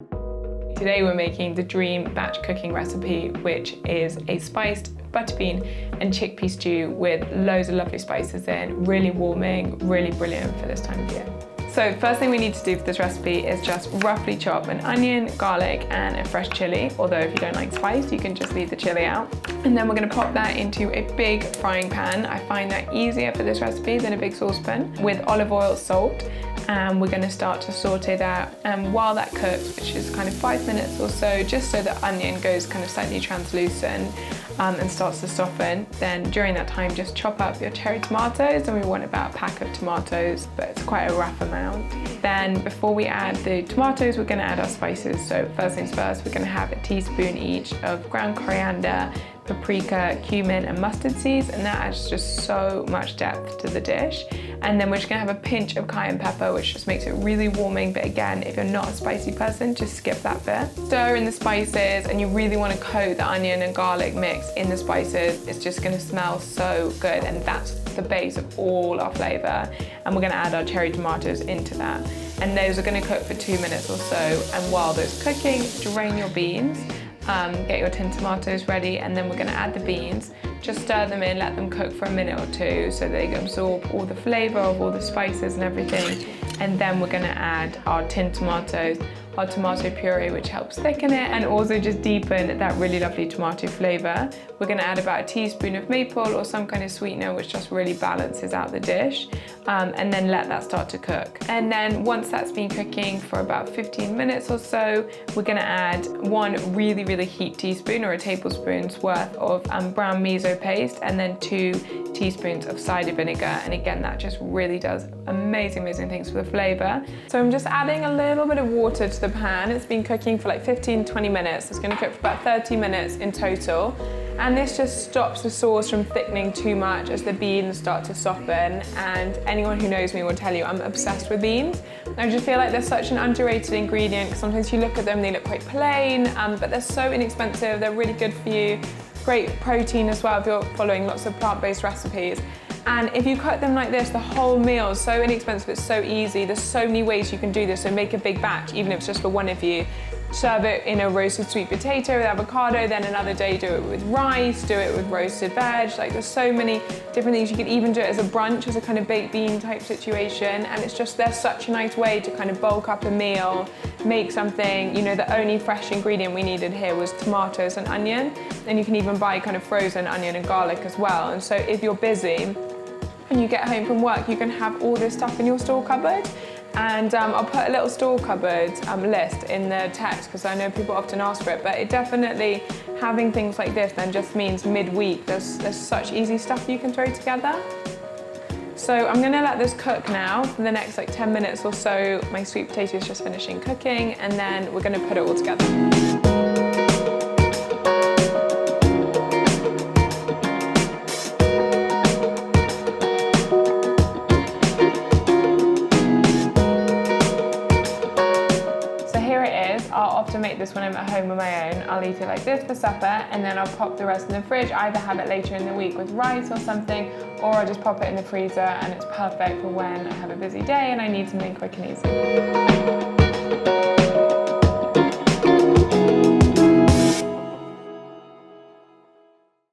Today we're making the dream batch cooking recipe, which is a spiced butterbean and chickpea stew with loads of lovely spices in, really warming, really brilliant for this time of year. So first thing we need to do for this recipe is just roughly chop an onion, garlic and a fresh chilli, although if you don't like spice you can just leave the chilli out. And then we're going to pop that into a big frying pan. I find that easier for this recipe than a big saucepan, with olive oil, salt, and we're going to start to saute that. And while that cooks, which is kind of 5 minutes or so, just so the onion goes kind of slightly translucent and starts to soften, then during that time just chop up your cherry tomatoes, and we want about a pack of tomatoes, but it's quite a rough amount. Then before we add the tomatoes, we're going to add our spices. So first things first, we're going to have a teaspoon each of ground coriander, paprika, cumin and mustard seeds, and that adds just so much depth to the dish. And then we're just going to have a pinch of cayenne pepper, which just makes it really warming, but again, if you're not a spicy person, just skip that bit. Stir in the spices, and you really want to coat the onion and garlic mix in the spices. It's just going to smell so good, and that's the base of all our flavour. And we're going to add our cherry tomatoes into that, and those are going to cook for 2 minutes or so. And while those are cooking, drain your beans, get your tin tomatoes ready, and then we're going to add the beans. Just stir them in, let them cook for a minute or two so they absorb all the flavour of all the spices and everything. And then we're going to add our tin tomatoes, our tomato puree, which helps thicken it and also just deepen that really lovely tomato flavour. We're going to add about a teaspoon of maple or some kind of sweetener, which just really balances out the dish, and then let that start to cook. And then once that's been cooking for about 15 minutes or so, we're going to add one really heaped teaspoon or a tablespoon's worth of brown miso paste, and then 2 teaspoons of cider vinegar. And again, that just really does amazing things for the flavour. So I'm just adding a little bit of water to the pan. It's been cooking for like 15-20 minutes. It's going to cook for about 30 minutes in total. And this just stops the sauce from thickening too much as the beans start to soften. And anyone who knows me will tell you I'm obsessed with beans. I just feel like they're such an underrated ingredient, because sometimes you look at them, they look quite plain, but they're so inexpensive, they're really good for you. Great protein as well if you're following lots of plant-based recipes. And if you cook them like this, the whole meal is so inexpensive, it's so easy. There's so many ways you can do this, so make a big batch, even if it's just for one of you. Serve it in a roasted sweet potato with avocado, then another day do it with rice, do it with roasted veg. Like, there's so many different things. You could even do it as a brunch, as a kind of baked bean type situation. And it's just, there's such a nice way to kind of bulk up a meal, make something. You know, the only fresh ingredient we needed here was tomatoes and onion. And you can even buy kind of frozen onion and garlic as well. And so if you're busy and you get home from work, you can have all this stuff in your store cupboard. And I'll put a little store cupboard list in the text, because I know people often ask for it, but it definitely, having things like this then just means midweek there's such easy stuff you can throw together. So I'm going to let this cook now for the next like 10 minutes or so. My sweet potato is just finishing cooking, and then we're going to put it all together. I'll often make this when I'm at home on my own. I'll eat it like this for supper, and then I'll pop the rest in the fridge, either have it later in the week with rice or something, or I'll just pop it in the freezer, and it's perfect for when I have a busy day and I need something quick and easy.